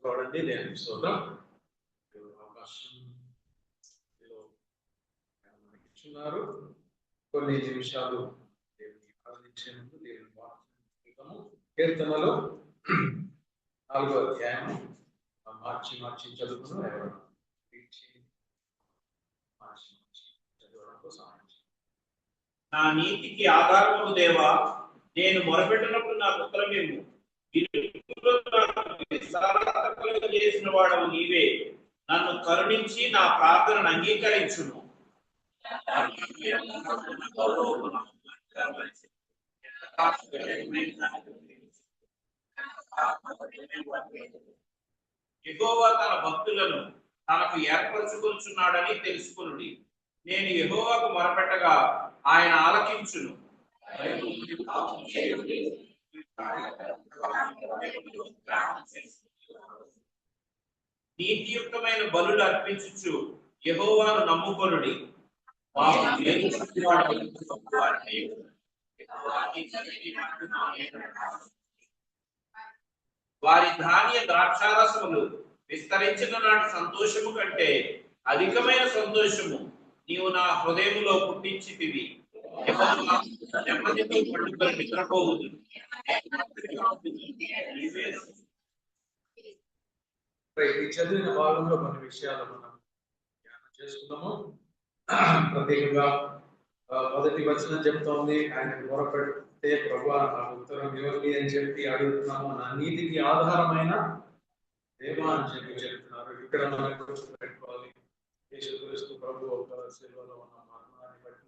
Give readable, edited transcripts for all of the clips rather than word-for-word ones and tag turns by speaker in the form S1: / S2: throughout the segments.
S1: చూడండి దేవుని స్తోత్రం. అవకాశం మనకి ఇచ్చున్నారు. కొన్ని నిమిషాలు దేవుని ఆరాధించే ముందు దేవుని వాక్యం కీర్తనలు 4వ అధ్యాయం మార్చి చదువుకున్నాం. ఎవరు
S2: నా నీతికి ఆధారము దేవా, నేను మొరపెట్టినప్పుడు నాకు ఉత్తరమేము. చేసిన వాడవు నీవే, నన్ను కరుణించి నా ప్రార్థనను అంగీకరించును. యెహోవా తన భక్తులను తనకు ఏర్పరచుకొనుచున్నాడని తెలుసుకొనుడి. నేను యెహోవాకు మొరపెట్టగా ఆయన ఆలకించును. నీతియుక్తమైన బలులు అర్పించుచు యెహోవాను నమ్ముకొనుడి. వారి ధాన్య ద్రాక్షారసములు విస్తరించిన నాటి సంతోషము కంటే అధికమైన సంతోషము నీవు నా హృదయములో పుట్టించితివి. నెమ్మదితో పండుగలు నిద్రపోవుదు.
S1: చదివిన భాగంలో కొన్ని విషయాలు మనం ధ్యానం చేసుకున్నాము. ప్రత్యేకంగా మొదటి వచనం చెప్తోంది, ఆయన మొరపెడితే ప్రభువా నాకు ఉత్తరం ఇవ్వండి అని చెప్పి అడుగుతున్నాము. నా నీతికి ఆధారమైన దేవా అని చెప్పి చెప్తున్నారు. ఇక్కడ మనం గుర్తుపెట్టుకోవాలి, యేసుక్రీస్తు ప్రభు ఒక శిలువలో ఉన్న మరణాన్ని బట్టి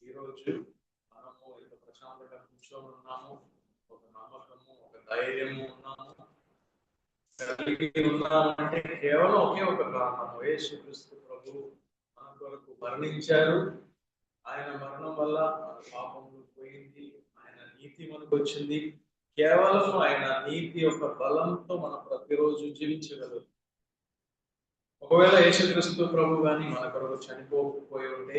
S1: ఈరోజు మనము ఎంత ప్రశాంతంగా కూర్చొని ఉన్నాము, ఒక నమ్మకము, ఒక ధైర్యము ఉన్నాము, కలిగి ఉన్నామంటే కేవలం ఒకే ఒక కారణము, యేసుక్రీస్తు ప్రభు మన కొరకు మరణించారు. ఆయన మరణం వల్ల మన పాపములు పోయింది, ఆయన నీతి మనకు వచ్చింది. కేవలం ఆయన నీతి యొక్క బలంతో మనం ప్రతిరోజు జీవించగలరు. ఒకవేళ యేసుక్రీస్తు ప్రభు కానీ మన కొరకు చనిపోకపోయి ఉంటే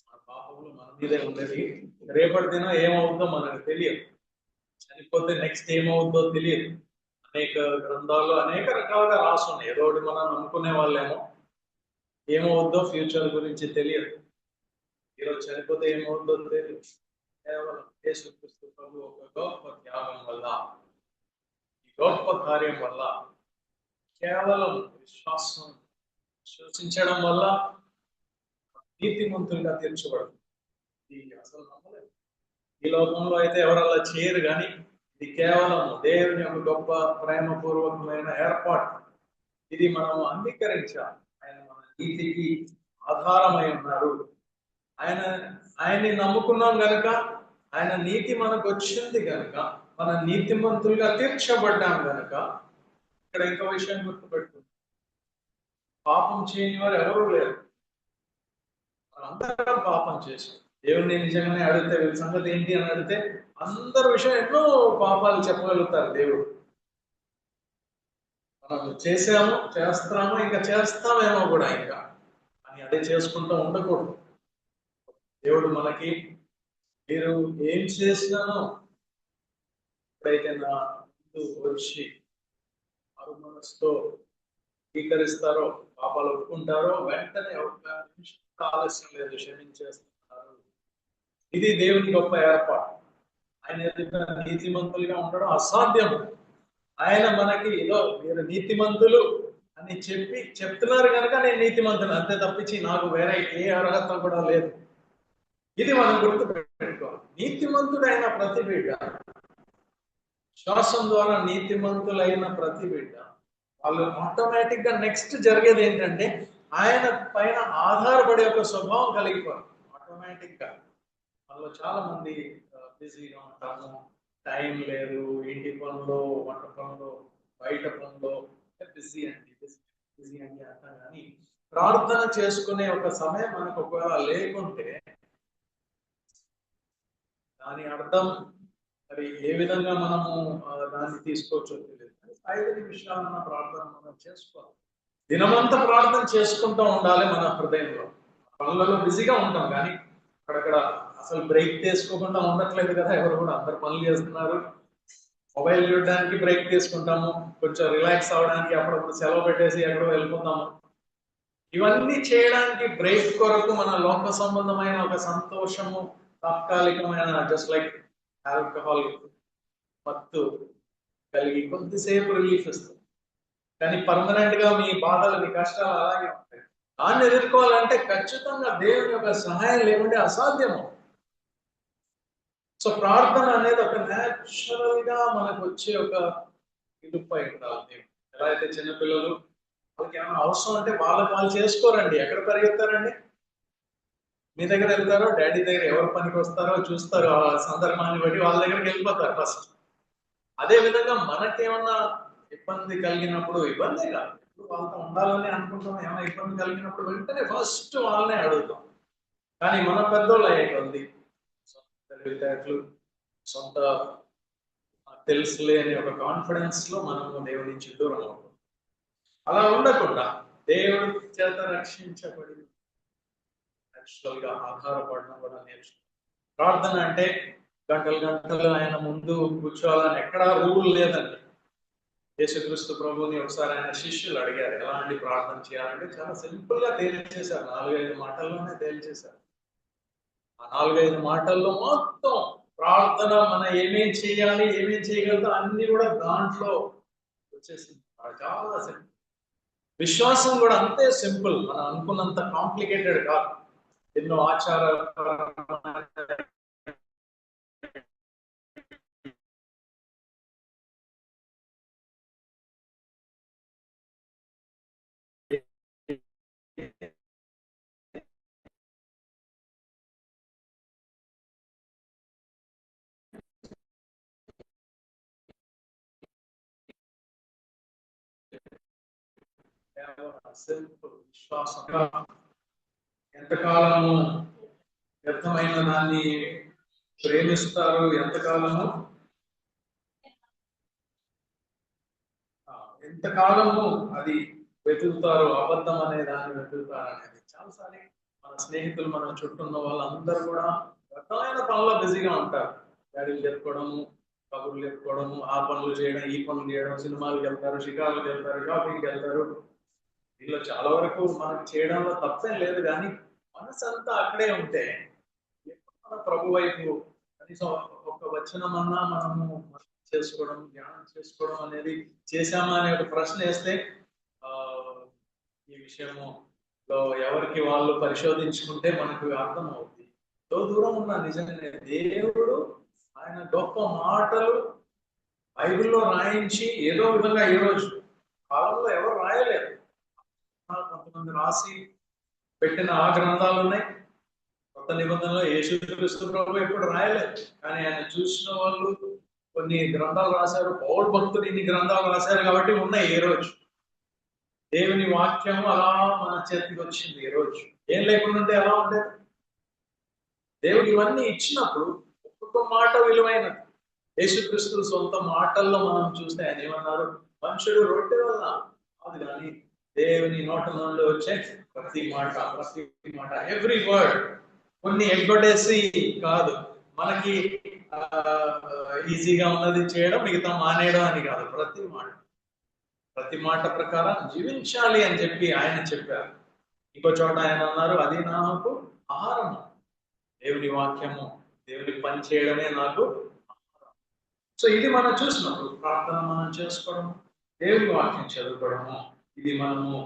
S1: మన పాపములు మన మీదే ఉండేది. రేపటి దినం ఏమవుతుందో మనకు తెలియదు, చనిపోతే నెక్స్ట్ ఏమవుతుందో తెలియదు. అనేక గ్రంథాల్లో అనేక రకాలుగా రాసి ఉన్నాయి. ఏదో ఒకటి మనం నమ్ముకునే వాళ్ళేమో ఏమవుద్దో ఫ్యూచర్ గురించి తెలియదు. ఈరోజు చనిపోతే ఏమవుద్దో తెలియదు. కేవలం యేసుక్రీస్తు ప్రభు ఒక గొప్ప త్యాగం వల్ల, ఈ గొప్ప కార్యం వల్ల, కేవలం విశ్వసించడం వల్ల నీతిమంతులుగా తీర్చబడుతుంది. ఇది అసలు నమ్మలేదు. ఈ లోకంలో అయితే ఎవరలా చేయరు, కానీ ఇది కేవలం దేవుని యొక్క గొప్ప ప్రేమపూర్వకమైన ఏర్పాటు. ఇది మనం అంగీకరించాలి. ఆయన మన నీతికి ఆధారమై ఉన్నారు. ఆయన్ని నమ్ముకున్నాం గనుక, ఆయన నీతి మనకు వచ్చింది కనుక, మన నీతిమంతులుగా తీర్చబడ్డాం గనుక. ఇక్కడ ఇంకో విషయం గుర్తుపెట్టుకుంటాం, పాపం చేయని వారు ఎవరూ లేరు. అందరం పాపం చేసాం. దేవుణ్ణి నిజంగానే అడిగితే వీళ్ళ సంగతి ఏంటి అని అడిగితే అందరి విషయం ఎన్నో పాపాలు చెప్పగలుగుతారు దేవుడు. మనం చేసాము, చేస్తాము, ఇంకా చేస్తామేమో కూడా ఇంకా అని అదే చేసుకుంటూ ఉండకూడదు. దేవుడు మనకి మీరు ఏం చేసినానో ఎప్పుడైతే నా ముందు వచ్చి మారు మనసుతో స్వీకరిస్తారో, పాపాలు ఒప్పుకుంటారో, వెంటనే ఒక నిమిషం ఆలస్యం లేదు క్షమించేస్తున్నారు. ఇది దేవుని గొప్ప ఏర్పాటు. ఆయన ఎదుట నీతిమంతులుగా ఉండడం అసాధ్యం. ఆయన మనకి ఏదో మీరు నీతిమంతులు అని చెప్తున్నారు కనుక నేను నీతిమంతులు, అంతే తప్పించి నాకు వేరే ఏ అర్హత కూడా లేదు. ఇది మనం గుర్తుపెట్టుకోవాలి. నీతిమంతుడైన ప్రతి బిడ్డ, శ్వాసం ద్వారా నీతిమంతులైన ప్రతి బిడ్డ, వాళ్ళు ఆటోమేటిక్ గా నెక్స్ట్ జరిగేది ఏంటంటే ఆయన పైన ఆధారపడే ఒక స్వభావం కలిగిపోవాలి ఆటోమేటిక్ గా. వాళ్ళు చాలా మంది బిజీగా ఉంటాము, టైం లేదు, ఇంటి పనులు, వంట పనులు, బయట పనులు, బిజీ అండి అంటాం. కానీ ప్రార్థన చేసుకునే ఒక సమయం మనకు ఒకవేళ లేకుంటే దాని అర్థం మరి ఏ విధంగా మనము దాన్ని తీసుకోవచ్చో తెలియదు. 5 నిమిషాలన్న ప్రార్థన మనం చేసుకోవాలి. దినమంతా ప్రార్థన చేసుకుంటూ ఉండాలి. మన హృదయంలో పనులలో బిజీగా ఉంటాం, కానీ అక్కడక్కడ అసలు బ్రేక్ తీసుకోకుండా ఉండట్లేదు కదా ఎవరు కూడా. అందరు పనులు చేస్తున్నారు. మొబైల్ చూడడానికి బ్రేక్ తీసుకుంటాము, కొంచెం రిలాక్స్ అవడానికి అప్పుడప్పుడు సెలవు పెట్టేసి ఎక్కడో వెళ్ళిపోతాము. ఇవన్నీ చేయడానికి బ్రేక్ కొరకు మన లోక సంబంధమైన ఒక సంతోషము తాత్కాలికమైన జస్ట్ లైక్ ఆల్కహాల్ మత్తు కలిగి కొద్దిసేపు రిలీఫ్ ఇస్తుంది. కానీ పర్మనెంట్ గా మీ బాధలు మీ కష్టాలు అలాగే ఉంటాయి. దాన్ని ఎదుర్కోవాలంటే ఖచ్చితంగా దేవుని యొక్క సహాయం లేకుంటే అసాధ్యము. సో ప్రార్థన అనేది ఒక న్యాచురల్ గా మనకు వచ్చే ఒక ఇదుపై ఉండాలి. ఎలా అయితే చిన్నపిల్లలు వాళ్ళకి ఏమైనా అవసరం అంటే వాళ్ళు చేసుకోరండి. ఎక్కడ పరిగెత్తారండి? మీ దగ్గర వెళ్తారో డాడీ దగ్గర ఎవరు పనికి వస్తారో చూస్తారో ఆ సందర్భాన్ని బట్టి వాళ్ళ దగ్గరికి వెళ్ళిపోతారు ఫస్ట్. అదే విధంగా మనకేమన్నా ఇబ్బంది కలిగినప్పుడు, ఇబ్బందే కాదు, ఇప్పుడు వాళ్ళతో ఉండాలని అనుకుంటాం, ఏమైనా ఇబ్బంది కలిగినప్పుడు వెంటనే ఫస్ట్ వాళ్ళనే అడుగుతాం. కానీ మన పెద్దోళ్ళు అయ్యేటువంటి తెలివితేటలు, సొంత తెలుసులే అనే ఒక కాన్ఫిడెన్స్ లో మనము దేవుడి నుంచి దూరం అవుతాం. అలా ఉండకుండా దేవుడి చేత రక్షించబడి నేచురల్ గా ఆధారపడడం కూడా నేర్చుకుంటాం. ప్రార్థన అంటే గంటలు గంటలు ఆయన ముందు కూర్చోవాలని ఎక్కడా రూల్ లేదండి. యేసుక్రీస్తు ప్రభుని ఒకసారి ఆయన శిష్యులు అడిగారు ఎలాంటి ప్రార్థన చేయాలంటే చాలా సింపుల్ గా తేల్చేశారు. 4-5 మాటల్లోనే తేల్చేశారు. ఆ 4-5 మాటల్లో మొత్తం ప్రార్థన మనం ఏమేం చేయాలి, ఏమేం చేయగలుగుతాం అన్ని కూడా దాంట్లో వచ్చేసింది. చాలా సింపుల్. విశ్వాసం కూడా అంతే సింపుల్, మనం అనుకున్నంత కాంప్లికేటెడ్ కాదు. ఎన్నో ఆచార విశ్వాసం ఎంతకాలము వ్యర్థమైన దాన్ని ప్రేమిస్తారు, ఎంతకాలము ఎంతకాలము అది వెతుకుతారు, అబద్ధం అనే దాన్ని వెతుకుతారు అనేది. చాలాసార్లు మన స్నేహితులు మన చుట్టూ ఉన్న వాళ్ళందరూ కూడా వ్యర్థమైన పనుల్లో బిజీగా ఉంటారు. గాడీలు చెప్పుకోవడము, కబుర్లు చెప్పుకోవడము, ఆ పనులు చేయడం, ఈ పనులు చేయడం, సినిమాలకు వెళ్తారు, షికారులకు వెళ్తారు, షాపింగ్కి వెళ్తారు. వీళ్ళు చాలా వరకు మనకు చేయడంలో తప్పేం లేదు. కానీ మనసు అంతా అక్కడే ఉంటే మన ప్రభు వైపు కనీసం ఒక వచనమన్నా మనము చేసుకోవడం, ధ్యానం చేసుకోవడం అనేది చేశామా అనే ఒక ప్రశ్న వేస్తే ఈ విషయంలో ఎవరికి వాళ్ళు పరిశోధించుకుంటే మనకు అర్థం అవుతుంది. ఎంతో దూరం ఉన్న నిజంగానే దేవుడు ఆయన గొప్ప మాటలు బైబిల్లో రాయించి ఏదో విధంగా ఈ రోజు కాలంలో ఎవరు రాయలేరు. కొంతమంది రాసి పెట్టిన ఆ గ్రంథాలు ఉన్నాయి. కొత్త నిబంధనలో యేసుక్రీస్తు ప్రభు ఎప్పుడు రాయలేదు, కానీ ఆయన చూసిన వాళ్ళు కొన్ని గ్రంథాలు రాశారు. పౌలు భక్తులు ఇన్ని గ్రంథాలు రాశారు కాబట్టి ఉన్నాయి. ఈ రోజు దేవుని వాక్యం అలా మన చేతికి వచ్చింది. ఈ రోజు ఏం లేకుండా ఉంటే ఎలా ఉండేది? దేవుడు ఇవన్నీ ఇచ్చినప్పుడు ఒక్కొక్క మాట విలువైనది. యేసుక్రీస్తు సొంత మాటల్లో మనం చూస్తే ఆయన ఏమన్నారు? మనుషుడు రొట్టె వల్ల కాదు కానీ దేవుని నోట నుండి వచ్చే ప్రతి మాట ఎవ్రీ వర్డ్. కొన్ని ఎగ్గొట్టేసి కాదు, మనకి ఈజీగా ఉన్నది చేయడం, మిగతా మానేయడం అని కాదు. ప్రతి మాట ప్రకారం జీవించాలి అని చెప్పి ఆయన చెప్పారు. ఇంకో చోట ఆయన అన్నారు, అది నాకు ఆహారము. దేవుని వాక్యము, దేవుని పని చేయడమే నాకు ఆహారం. సో ఇది మనం చూసినప్పుడు ప్రార్థన మనం చేసుకోవడం, దేవుని వాక్యం చదువుకోవడము, ఇది మనము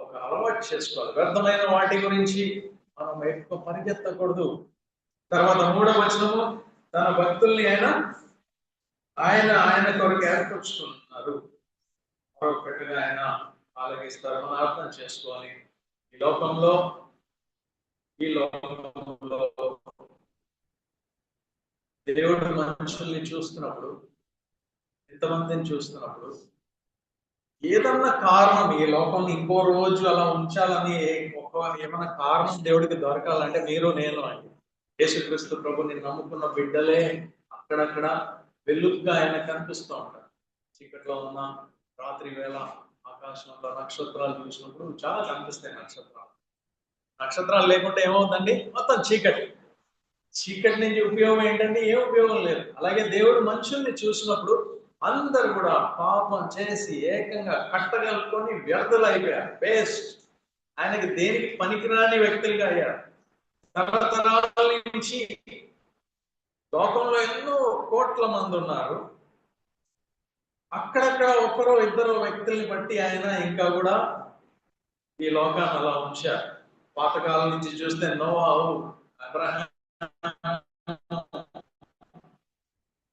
S1: ఒక అలవాటు చేసుకోవాలి. వ్యర్థమైన వాటి గురించి మనం ఎక్కువ పరిగెత్తకూడదు. తర్వాత 3వ వచనము, తన భక్తుల్ని ఆయన కొరకు ఏర్పరుచుకున్నారు, మరొకటిగా ఆయన ఆలగిస్తారు. మనం అర్థం చేసుకోవాలి. ఈ లోకంలో దేవుడు మనుషుల్ని చూస్తున్నప్పుడు, ఎంతమందిని చూస్తున్నప్పుడు ఏదన్నా కారణం, ఈ లోకం ఇంకో రోజు అలా ఉంచాలని ఏమైనా కారణం దేవుడికి దొరకాలంటే మీరు నేను అండి. యేసుక్రీస్తు ప్రభుని నమ్ముకున్న బిడ్డలే అక్కడక్కడ వెలుగుగా ఆయన కనిపిస్తూ ఉంటారు. చీకట్లో ఉన్న రాత్రి వేళ ఆకాశంలో నక్షత్రాలు చూసినప్పుడు చాలా కనిపిస్తాయి. నక్షత్రాలు లేకుంటే ఏమవుతుందండి? మొత్తం చీకటి నుంచి ఉపయోగం ఏంటంటే ఏం ఉపయోగం లేదు. అలాగే దేవుడు మనుషుల్ని చూసినప్పుడు అందరు కూడా పాపం చేసి ఏకంగా కట్టగలుపుకొని వ్యర్థులైపోయారు, వేస్ట్. ఆయనకి దేనికి పనికిరాని వ్యక్తులుగా అయ్యారు. తరతరాల నుంచి లోకంలో ఎన్నో కోట్ల మంది ఉన్నారు. అక్కడక్కడ ఒకరో ఇద్దరు వ్యక్తుల్ని బట్టి ఆయన ఇంకా కూడా ఈ లోకాన్ని అలా ఉంచారు. పాతకాలం నుంచి చూస్తే నోవాహు, అబ్రహాం,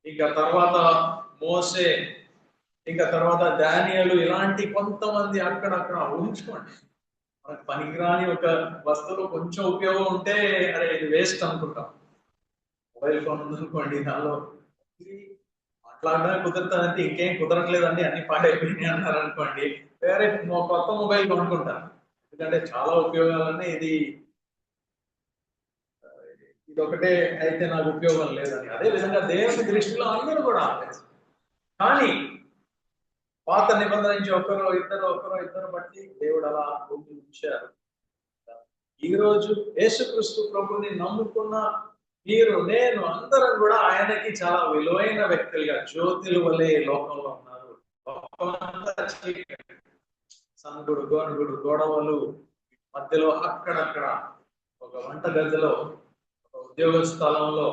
S1: ఇంకా తర్వాత మోసే, ఇంకా తర్వాత దానియేలు, ఇలాంటి కొంతమంది అక్కడక్కడ ఉంచుకోండి. మనకు పనికిరాని ఒక వస్తువులో కొంచెం ఉపయోగం ఉంటే అరే ఇది వేస్ట్ అనుకుంటాం. మొబైల్ ఫోన్ ఉందనుకోండి, దానిలో మాట్లాడడానికి కుదురుతానంటే ఇంకేం కుదరట్లేదండి, అన్ని పాడైపోయినాయి అన్నారు అనుకోండి, వేరే కొత్త మొబైల్ కొనుక్కుంటారు. ఎందుకంటే చాలా ఉపయోగాలనే ఇది ఒకటే అయితే నాకు ఉపయోగం లేదని. అదే విధంగా దేవుని దృష్టిలో అందరూ కూడా ఆపేస్తారు. కానీ పాత నిబంధన నుంచి ఒకరో ఇద్దరు బట్టి దేవుడు అలా ఉంచారు. ఈ రోజు యేసుక్రీస్తు ప్రభుని నమ్ముకున్న మీరు, నేను, అందరం కూడా ఆయనకి చాలా విలువైన వ్యక్తులుగా జ్యోతుల వలె లోకంలో ఉన్నారు. సనుగుడు, గోనుగుడు, గొడవలు మధ్యలో అక్కడక్కడ, ఒక వంట గదిలో, ఒక ఉద్యోగ స్థలంలో,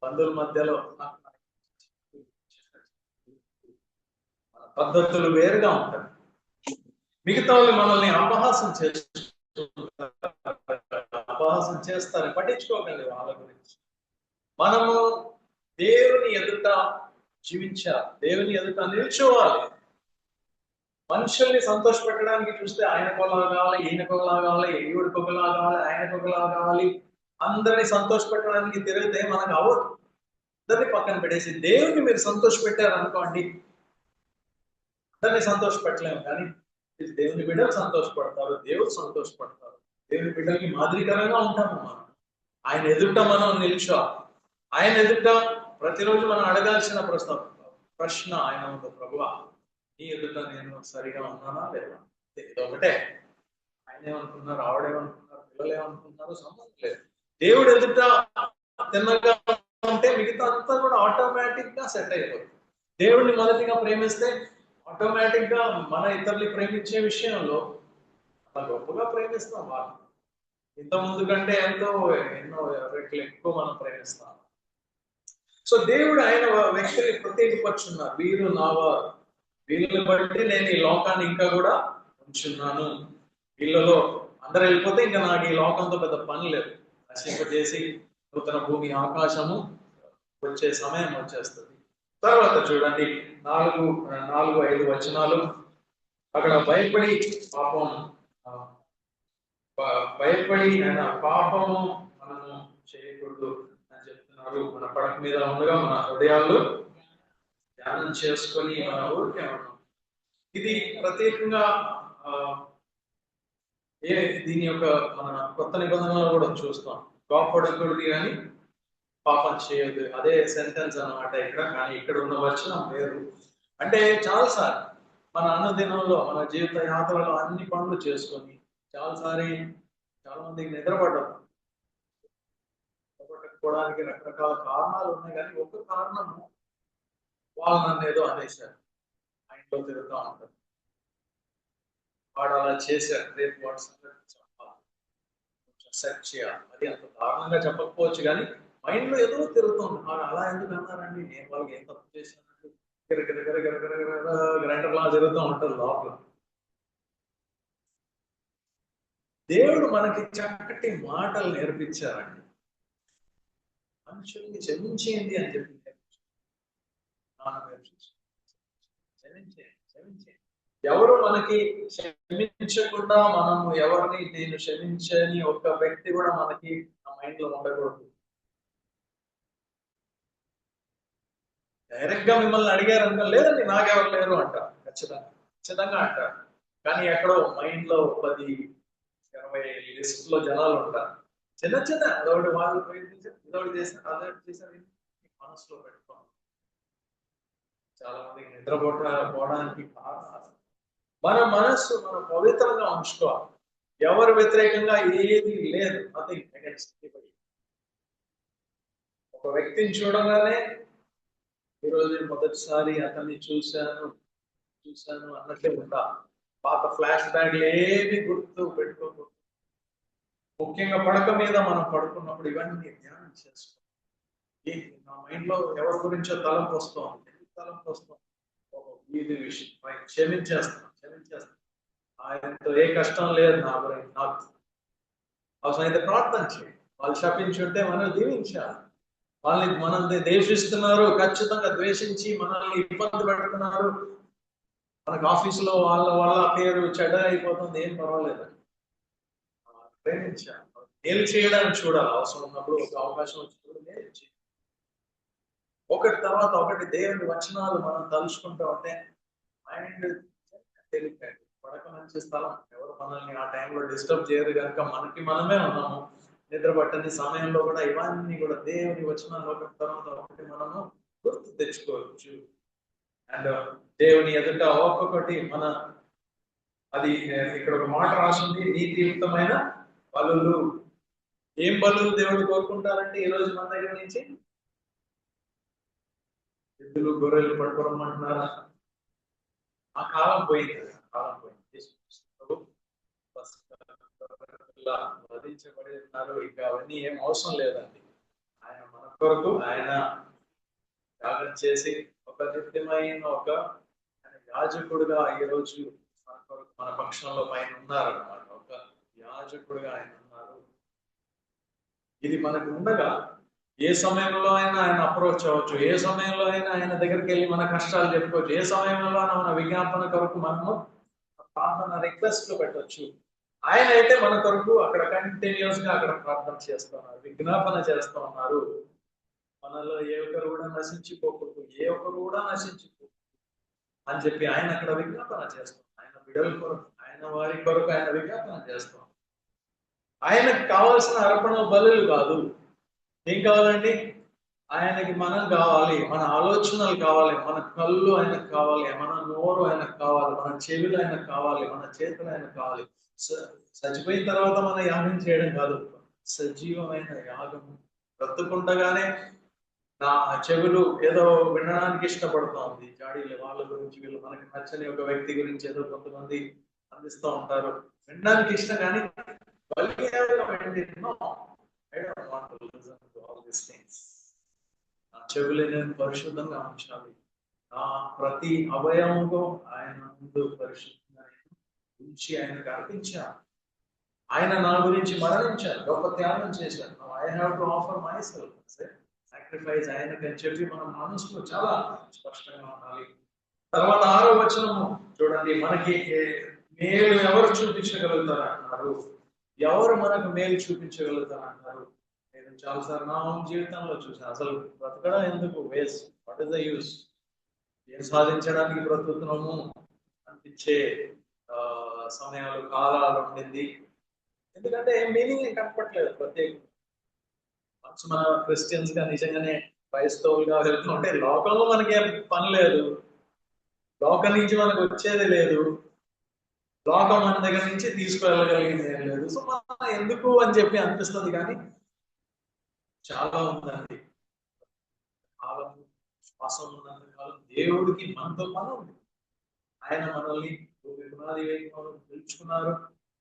S1: బంధువుల మధ్యలో మన పద్ధతులు వేరుగా ఉంటాయి. మిగతా వాళ్ళు మనల్ని అపహాసం చేస్తారు, పట్టించుకోకండి వాళ్ళ గురించి. మనము దేవుని ఎదుట జీవించాలి, దేవుని ఎదుట నిల్చోవాలి. మనుషుల్ని సంతోష పెట్టడానికి చూస్తే ఆయనకు ఒకలా కావాలి, ఈయనకు ఒకలా కావాలి, ఈవిడికి ఒకలా కావాలి, ఆయనకు ఒకలా కావాలి, అందరినీ సంతోష పెట్టడానికి తిరిగితే మనకు అవ్వదు. అందరినీ పక్కన పెట్టేసి దేవుని మీరు సంతోష పెట్టారు అనుకోండి, అందరినీ సంతోష పెట్టలేము, కానీ దేవుని బిడ్డలు సంతోషపడతారు, దేవుడు సంతోషపడతారు. దేవుని బిడ్డలకి మాదిరికరంగా ఉంటాము మనం. ఆయన ఎదుట మనం నిల్చోవాలి. ఆయన ఎదుట ప్రతిరోజు మనం అడగాల్సిన ప్రశ్న ఆయన ఉంటుంది, ప్రభువా నీ ఎదుట నేను సరిగా ఉన్నానా లేదా? ఇది ఒకటే. ఆయన ఏమనుకున్నారు, ఆవిడేమనుకున్నారు, పిల్లలు ఏమనుకున్నారు, సంబంధం లేదు. దేవుడు ఎదుట తిన్నగా ఉంటే మిగతా అంతా కూడా ఆటోమేటిక్ గా సెట్ అయిపోతుంది. దేవుడిని మొదటిగా ప్రేమిస్తే ఆటోమేటిక్ గా మన ఇతరుల్ని ప్రేమించే విషయంలో గొప్పగా ప్రేమిస్తాం. వాళ్ళు ఇంత ముందు కంటే ఎన్నో రెట్లు ఎక్కువ మనం ప్రేమిస్తాం. సో దేవుడు ఆయన వ్యక్తిని ప్రత్యేకపరుచున్నారు. వీరు నావారు, వీళ్ళని బట్టి నేను ఈ లోకాన్ని ఇంకా కూడా ఉంచున్నాను. వీళ్ళలో అందరు వెళ్ళిపోతే ఇంకా నాకు ఈ లోకంతో పెద్ద పని లేదు. నశింపజేసి నూతన భూమి ఆకాశము వచ్చే సమయం వచ్చేస్తుంది. తర్వాత చూడండి 4-5 వచనాలు. అక్కడ భయపడి ఆయన పాపము మనము చేయకూడదు అని చెప్తున్నారు. మన పడక మీద ఉండగా మన హృదయాల్లో ధ్యానం చేసుకొని మన ఊరికే ఉన్నాం. ఇది ప్రత్యేకంగా దీని యొక్క మన కొత్త నిబంధనలు కూడా చూస్తాం. కోపడకూడదు కానీ పాపం చేయదు, అదే సెంటెన్స్ అన్నమాట ఇక్కడ. కానీ ఇక్కడ ఉన్న వచనం వేరు. అంటే చాలాసార్లు మన అన్నదినంలో, మన జీవిత యాత్రలో అన్ని పనులు చేసుకొని చాలా మందికి నిద్రపడకపోవడానికి రకరకాల కారణాలు ఉన్నాయి. కానీ ఒక కారణము, వాళ్ళు నన్ను ఏదో అనేశారు, ఆ ఇంట్లో తిరుగుతూ ఉంటారు, వాడు అలా చేశారు, రేపు వాడు చెప్పాలి, కొంచెం సెట్ చేయాలి. అది అంత దారుణంగా చెప్పకపోవచ్చు, కానీ మైండ్ లో ఏదో తిరుగుతుంది. వాడు అలా ఎందుకు అన్నారండి, నేను వాళ్ళకి ఏం తప్పు చేశానండి, గ్రైండర్ లా జరుగుతూ ఉంటుంది లోపల. దేవుడు మనకి చక్కటి మాటలు నేర్పించారండి. మనుషుల్ని క్షమించేయండి అని చెప్పి క్షమించేయండి. ఎవరు మనకి క్షమించకుండా మనము ఎవరిని నేను క్షమించని ఒక వ్యక్తి కూడా మనకి ఆ మైండ్ లో ఉండకూడదు. డైరెక్ట్ గా మిమ్మల్ని అడిగారు అనుకో, లేదండి నాకెవరు లేరు అంటారు, ఖచ్చితంగా అంటారు. కానీ ఎక్కడో మైండ్ లో 10-20 లిస్ట్ లో జనాలు ఉంటారు. చిన్న అదొకటి వాళ్ళు ప్రయత్నించారు, ఇదొకటి చేశారు, అదొకటి చేశారు, మనసులో పెట్టుకోవాలి. చాలా మందికి నిద్రపోవడానికి కారణాలు మన మనస్సు మనం పవిత్రంగా ఉంచుకోవాలి. ఎవరు వ్యతిరేకంగా ఏది లేదు, నథింగ్ అగైన్స్ట్ ఎనీబడీ. ఒక వ్యక్తిని చూడగానే ఈ రోజు మొదటిసారి అతన్ని చూశాను అన్నట్లే ఉంటా. పాత ఫ్లాష్ బ్యాగ్లు ఏమి గుర్తు పెట్టుకోకూడదు. ముఖ్యంగా పడక మీద మనం పడుకున్నప్పుడు ఇవన్నీ ధ్యానం చేసుకో. నా మైండ్ లో ఎవరి గురించో తలంపు వస్తుంది. ఇది విషయం క్షమించేస్తాను. ఆయనతో ఏ కష్టం లేదు నాకు అవసరమైతే ప్రార్థన చేయండి. వాళ్ళు శపించుంటే మనం దీవించాలి. వాళ్ళని మనం ద్వేషిస్తున్నారు, ఖచ్చితంగా ద్వేషించి మనల్ని ఇబ్బంది పెడుతున్నారు, మనకు ఆఫీసులో వాళ్ళ పేరు చెడ్డగా అయిపోతుంది, ఏం పర్వాలేదు. ప్రేమించాలి, మేలు చేయడానికి చూడాలి. అవసరం ఉన్నప్పుడు ఒక అవకాశం వచ్చినప్పుడు మేలు చేయాలి. ఒకటి తర్వాత ఒకటి దేవుని వచనాలు మనం తలుచుకుంటూ ఉంటే మైండ్ తెలిపాడు. పడక మంచి స్థలం, ఎవరు మనల్ని ఆ టైంలో డిస్టర్బ్ చేయరు కనుక మనకి మనమే ఉన్నాము. నిద్ర పట్టని సమయంలో కూడా ఇవన్నీ కూడా దేవుని వచనాలు ఒకటి తర్వాత ఒకటి మనము గుర్తు తెచ్చుకోవచ్చు. అండ్ దేవుని ఎదుట ఒక్కొక్కటి మన అది ఇక్కడ ఒక మాట రాసింది, నీతియుక్తమైన బలులు. ఏం బలులు దేవుడు కోరుకుంటారంటే ఈ రోజు మన దగ్గర నుంచి ఎద్దులు గొర్రెలు పట్టుకోరమ్మంటున్నారా? ఆ కాలం పోయింది. వధించబడి ఉన్నారు. ఇక అవన్నీ ఏం అవసరం లేదండి. ఆయన మన కొరకు ఆయన త్యాగం చేసి ఒక నిత్యమైన ఒక యాజకుడుగా ఈ రోజు మన కొరకు మన పక్షంలో పైన ఉన్నారు అన్నమాట. ఒక యాజకుడుగా ఆయన ఉన్నారు. ఇది మనకు ఉండగా ఏ సమయంలో అయినా ఆయన అప్రోచ్ అవ్వచ్చు, ఏ సమయంలో అయినా ఆయన దగ్గరికి వెళ్ళి మన కష్టాలు చెప్పుకోవచ్చు, ఏ సమయంలో మన విజ్ఞాపన కొరకు మనము ప్రార్థన రిక్వెస్ట్ పెట్టవచ్చు. ఆయన అయితే మన కొరకు అక్కడ కంటిన్యూస్ గా అక్కడ ప్రార్థన చేస్తున్నారు, విజ్ఞాపన చేస్తూ ఉన్నారు. మనలో ఏ ఒక్కరు కూడా నశించిపోకూడదు అని చెప్పి ఆయన అక్కడ విజ్ఞాపన చేస్తాం. ఆయన బిడ్డల కొరకు, ఆయన వారి కొరకు ఆయన విజ్ఞాపన చేస్తాం. ఆయనకు కావాల్సిన అర్పణ బలులు కాదు. ఏం కావాలండి? ఆయనకి మనం కావాలి, మన ఆలోచనలు కావాలి, మన కళ్ళు ఆయనకు కావాలి, మన నోరు ఆయనకు కావాలి, మన చెవులు ఆయనకు కావాలి, మన చేతులు ఆయనకు కావాలి. చచ్చిపోయిన తర్వాత మన యాగం చేయడం కాదు, సజీవమైన యాగం. బ్రతుకుండగానే నా చెవులు ఏదో వినడానికి ఇష్టపడుతోంది, జాడీలు వాళ్ళ గురించి, వీళ్ళు మనకి నచ్చని ఒక వ్యక్తి గురించి ఏదో కొంతమంది అందిస్తూ ఉంటారు, వినడానికి ఇష్టం. కానీ నా చెవులు నేను పరిశుద్ధంగా ఉంచాలి. నా ప్రతి అవయవంలో ఆయన ముందు పరిశుద్ధంగా ఉంచి ఆయనకు అర్పించాలి. ఆయన నా గురించి మరణించారు, గొప్ప త్యాగం చేశారు. I have to offer myself sacrifice ఆయనకని చెప్పి మనం మనసులో చాలా స్పష్టంగా ఉండాలి. తర్వాత 6వ వచనము చూడండి, మనకి మేలు ఎవరు చూపించగలుగుతారు అంటున్నారు. ఎవరు మనకు మేలు చూపించగలుగుతారు అంటారు. నేను చాలాసార్లు నా జీవితంలో చూసాను. అసలు బ్రతకడం ఎందుకు, waste, what is the use, ఏం సాధించడానికి బ్రతుకుతున్నాము అనిపించే సమయాలు, కాలాలు ఉండింది. ఎందుకంటే మీనింగ్ కనపట్లేదు. ప్రత్యేకంగా మన క్రిస్టియన్స్ గా నిజంగానే క్రైస్తవులుగా వెళ్తుంటే లోకంలో మనకేం పని లేదు, లోకం నుంచి మనకు వచ్చేది లేదు, లోకం మన దగ్గర నుంచి తీసుకువెళ్ళగలిగింది ఏం లేదు. సో మనం ఎందుకు అని చెప్పి అనిపిస్తుంది. కానీ చాలా ఉందండి. కాలం, శ్వాసం ఉన్నంత కాలం దేవుడికి మనతో పని ఉంది. ఆయన మనల్ని పిలుచుకున్నారు.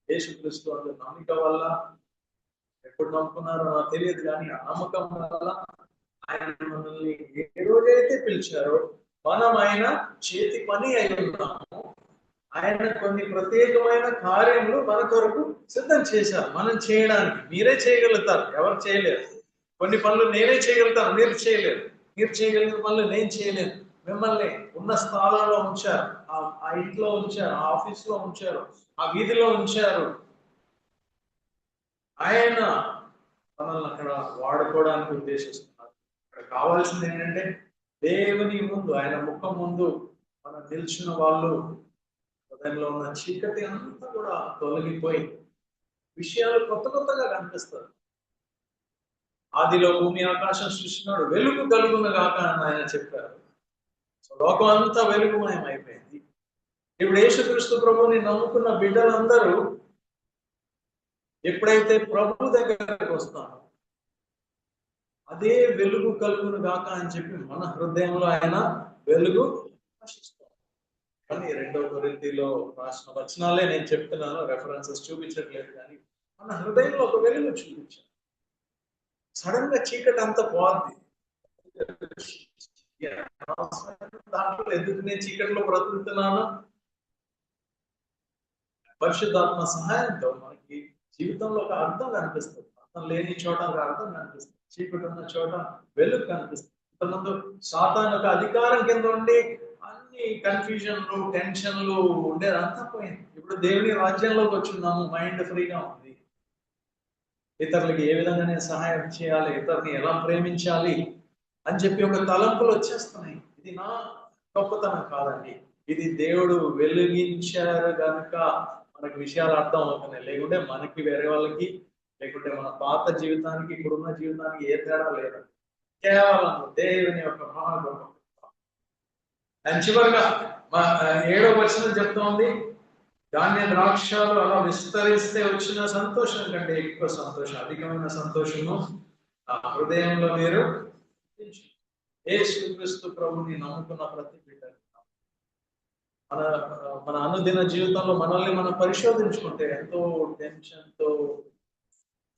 S1: యేసుక్రీస్తు అంటే నమ్మిక వల్ల, ఎప్పుడు నమ్ముకున్నారో నాకు తెలియదు, కానీ ఆ నమ్మకం వల్ల ఆయన మనల్ని ఏ రోజైతే పిలిచారో మనం ఆయన చేతి పని అయి ఉన్నాము. ఆయన కొన్ని ప్రత్యేకమైన కార్యములు మన కొరకు సిద్ధం చేశారు మనం చేయడానికి. మీరే చేయగలుగుతారు, ఎవరు చేయలేరు. కొన్ని పనులు నేనే చేయగలుగుతాను, మీరు చేయలేరు. మీరు చేయగలిగిన పనులు నేను చేయలేను. మిమ్మల్ని ఉన్న స్థానంలో ఉంచారు, ఆ ఇంట్లో ఉంచారు, ఆ ఆఫీస్లో ఉంచారు, ఆ వీధిలో ఉంచారు. ఆయన మనల్ని అక్కడ వాడుకోవడానికి ఉద్దేశిస్తున్నారు. అక్కడ కావాల్సింది ఏంటంటే దేవుని ముందు, ఆయన ముఖం ముందు మనం నిల్చున్న వాళ్ళు హృదయంలో ఉన్న చీకటి అంతా కూడా తొలగిపోయి విషయాలు కొత్తగా కనిపిస్తారు. ఆదిలో భూమి ఆకాశం సృష్టినాడు, వెలుగు కలుగును గాక అని ఆయన చెప్పారు. సో లోకం అంతా వెలుగుమయం అయిపోయింది. ఇప్పుడు యేసుక్రీస్తు ప్రభువుని నమ్ముకున్న బిడ్డలందరూ ఎప్పుడైతే ప్రభు దగ్గరకు వస్తారో అదే వెలుగు కలుగును గాక అని చెప్పి మన హృదయంలో ఆయన వెలుగు ఆశిస్తాం. కానీ 2వ కొరింథీలో రాసిన వచనాలే నేను చెప్తున్నాను, రెఫరెన్సెస్ చూపించట్లేదు. కానీ మన హృదయంలో ఒక వెలుగు చూపించాను. సడన్ గా చీకటి అంతా పోద్ది. దాంట్లో ఎందుకు నేను చీకటిలో బ్రతుకుతున్నాను? పరిశుద్ధాత్మ సహాయంతో మనకి జీవితంలో ఒక అర్థం కనిపిస్తుంది. అర్థం లేని చోట ఒక అర్థం కనిపిస్తుంది. చీకటి ఉన్న చోట వెలుగు కనిపిస్తుంది. ఇంతకుముందు సాతాను ఒక అధికారం కింద ఉండి అన్ని కన్ఫ్యూజన్లు, టెన్షన్లు ఉండేది, అంతా పోయింది. ఇప్పుడు దేవుని రాజ్యంలోకి వచ్చిన్నాము, మైండ్ ఫ్రీగా ఉంది. ఇతరులకి ఏ విధంగా నేను సహాయం చేయాలి, ఇతరుని ఎలా ప్రేమించాలి అని చెప్పి ఒక తలంపులు వచ్చేస్తున్నాయి. ఇది నా గొప్పతనం కాదండి, ఇది దేవుడు వెలిగించారు కనుక మనకి విషయాలు అర్థం అవుతున్నాయి. లేకుంటే మనకి, వేరే వాళ్ళకి, లేకుంటే మన పాత జీవితానికి ఇప్పుడున్న జీవితానికి ఏ తేడా లేదు. కేవలం దేవుని యొక్క మహాగొప్ప. అండ్ చివరిగా 7వ వచనం చెప్తోంది, ధాన్య ద్రాక్షలు అలా విస్తరిస్తే వచ్చిన సంతోషం కంటే ఎక్కువ సంతోషం, అధికమైన సంతోషము ఆ హృదయంలో మీరు యేసుక్రీస్తు ప్రభుని నమ్ముకున్న ప్రతి బిడ్డ మన మన అనుదిన జీవితంలో మనల్ని మనం పరిశోధించుకుంటే ఎంతో టెన్షన్తో,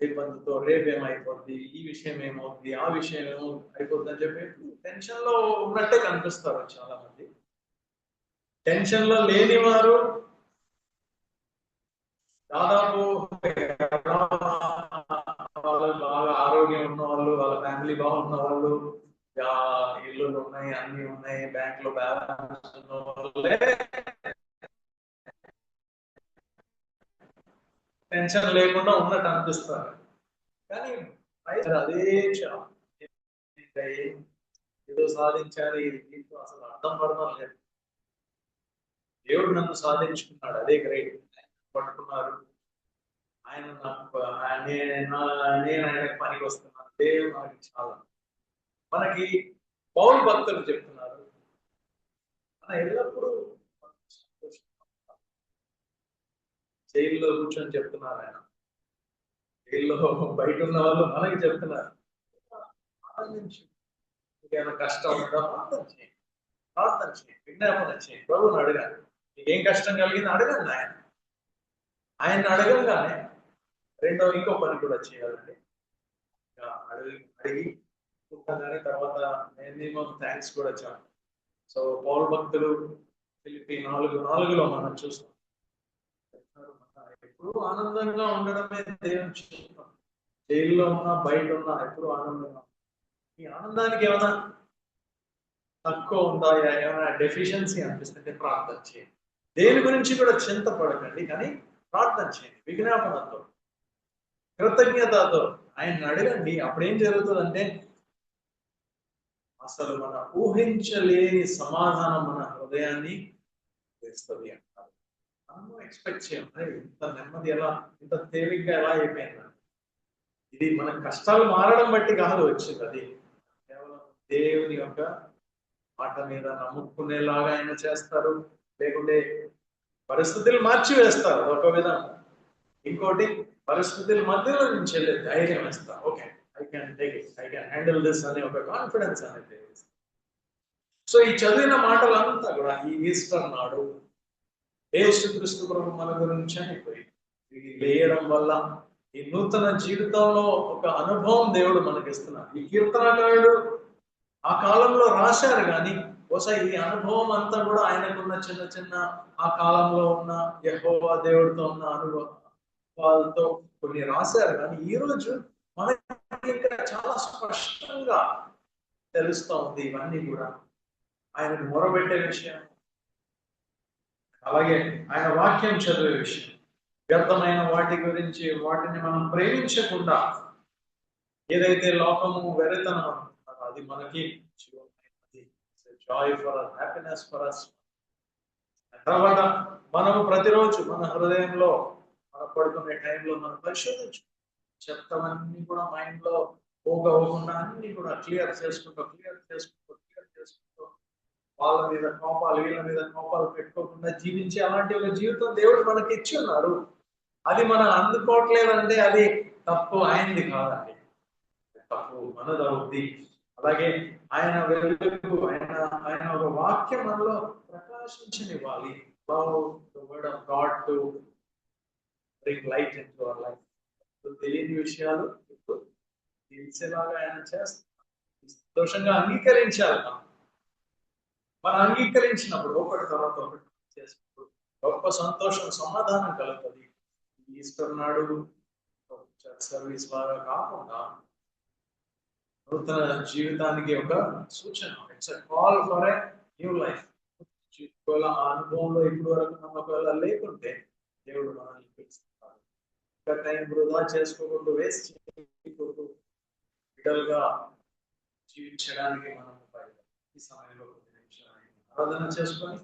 S1: ఇబ్బందితో, రేపేమైపోద్ది, ఈ విషయం ఏమవుద్ది, ఆ విషయం ఏమో అయిపోద్ది అని చెప్పి టెన్షన్ లో ఉన్నట్టే కనిపిస్తారు చాలా మంది. టెన్షన్ లో లేని వారు దాదాపు వాళ్ళు బాగా ఆరోగ్యం ఉన్న వాళ్ళు, వాళ్ళ ఫ్యామిలీ బాగున్న వాళ్ళు, ఇల్లులు ఉన్నాయి, అన్ని ఉన్నాయి, బ్యాంక్ లో బ్యాలెన్స్ ఉన్న వాళ్ళే టెన్షన్ లేకుండా ఉన్నట్టు అనిపిస్తారు. కానీ అదే ఏదో సాధించాలి, దీంతో అసలు అర్థం పడడం లేదు. దేవుడు నన్ను సాధించుకున్నాడు, అదే గ్రేట్. పట్టుకున్నారు, ఆయన నాకు, నేను ఆయనకు పనికి వస్తున్నాను, దేవుడు నాకు చాలా. మనకి పౌలు భక్తులు చెప్తున్నారు, మన ఎల్లప్పుడూ జైల్లో కూర్చొని చెప్తున్నారు ఆయన, జైల్లో బయట ఉన్న వాళ్ళు మనకి చెప్తున్నారు, ఆనందించి, ఇంకేమైనా కష్టం ఉందా ప్రార్థన చేయండి, ప్రార్థన చేయండి, విజ్ఞాపన చేయండి, ప్రభువుని అడగాలి. మీకేం కష్టం కలిగింది అడగండి ఆయన అడగంగానే ఇంకో పని కూడా చేయాలండి. అడిగి కానీ తర్వాత మినిమం థ్యాంక్స్ కూడా చాలు. సో పౌలు భక్తులు ఫిలిప్పీ 4:4 మనం చూస్తాం, ఎప్పుడు ఆనందంగా ఉండడమే దేవుని చూస్తాం. జైల్లో ఉన్నా, బయట ఉన్నా ఎప్పుడు ఆనందంగా. ఈ ఆనందానికి ఏమైనా తక్కువ ఉందా, ఏమైనా డెఫిషియన్సీ అనిపిస్తుంటే ప్రార్థన చేయండి. దేని గురించి కూడా చింతపడకండి, కానీ ప్రార్థన చేయండి, విజ్ఞాపనతో, కృతజ్ఞతతో ఆయన్ని అడగండి. అప్పుడేం జరుగుతుందంటే అసలు మన ఊహించలేని సమాధానం మన హృదయాన్ని వేస్తుంది అంటారు. మనము ఎక్స్పెక్ట్ చేయం, ఇంత నెమ్మది ఎలా, ఇంత తేలిగ్గా ఎలా అయిపోయింది. ఇది మన కష్టాలు మారడం బట్టి కాదు వచ్చింది, అది కేవలం దేవుని యొక్క మాట మీద నమ్ముకునేలాగా ఆయన చేస్తారు. లేకుంటే పరిస్థితులు మార్చి వేస్తారు ఒక విధంగా, ఇంకోటి పరిస్థితుల మధ్యలో నుంచి వెళ్ళే ధైర్యం వేస్తారు. Okay, I can take it, I can handle this అనే ఒక కాన్ఫిడెన్స్ అనేది. సో ఈ చదివిన మాటలంతా కూడా ఈ ఈస్టర్ నాడు యేసుక్రీస్తు ప్రభు మన గురించి చనిపోయి ఇది లేయడం వల్ల ఈ నూతన జీవితంలో ఒక అనుభవం దేవుడు మనకిస్తున్నాడు. ఈ కీర్తనకారుడు ఆ కాలంలో రాశారు, కానీ బహుశా ఈ అనుభవం అంతా కూడా ఆయనకున్న చిన్న చిన్న ఆ కాలంలో ఉన్న యెహోవా దేవుడితో ఉన్న అనుభవాలతో కొన్ని రాశారు. కానీ ఈ రోజు మనకి ఇంకా చాలా స్పష్టంగా తెలుస్తూ ఉంది ఇవన్నీ కూడా ఆయనకు మొరబెట్టే విషయం, అలాగే ఆయన వాక్యం చదివే విషయం, వ్యర్థమైన వాటి గురించి, వాటిని మనం ప్రేమించకుండా ఏదైతే లోకము వెరితనం అంటున్నారో అది మనకి Joy for us, happiness for us. తర్వాత మనము ప్రతిరోజు మన హృదయంలో మన పడుకునే టైంలో మనం పరిశోధించు, చెప్తామన్నీ కూడా మైండ్ లో పోగకుండా అన్ని కూడా క్లియర్ చేసుకుంటూ వాళ్ళ మీద కోపాలు, వీళ్ళ మీద కోపాలు పెట్టుకోకుండా జీవించి అలాంటి ఒక జీవితం దేవుడు మనకి ఇచ్చి ఉన్నారు. అది మనం అందుకోవట్లేదంటే అది తప్పు ఆయనది కాదండి. తప్పు మనదవుద్ది. అలాగే ఆయన వెలుగు, ఆయన ఒక వాక్యం మనలో ప్రకాశించనివ్వాలి. Allow the word of God to bring light into our life. తెలియని విషయాలు ఇప్పుడు తెలిసేలాగా ఆయన చేస్తారు. సంతోషంగా అంగీకరించాలి. మనం అంగీకరించినప్పుడు ఒకటి తర్వాత ఒకటి చేసుకుంటూ గొప్ప సంతోషం, సమాధానం కలుగుతుంది. ఈస్టర్ నాడు చర్చ్ సర్వీస్ ద్వారా కాకుండా నూతన జీవితానికి ఒక సూచన. It's a call for a new life. ఆ అనుభవంలో ఇప్పటి వరకు నమ్మకాలు లేకుంటే దేవుడు మనల్ని పిలుస్తున్నారు. ఇంకా టైం వృధా చేసుకోకుండా, వేస్ట్ చేయకూడదు. బిడ్డలుగా జీవించడానికి మనం ఈ సమయంలో కొన్ని నిమిషాలు ఆరాధన చేసుకొని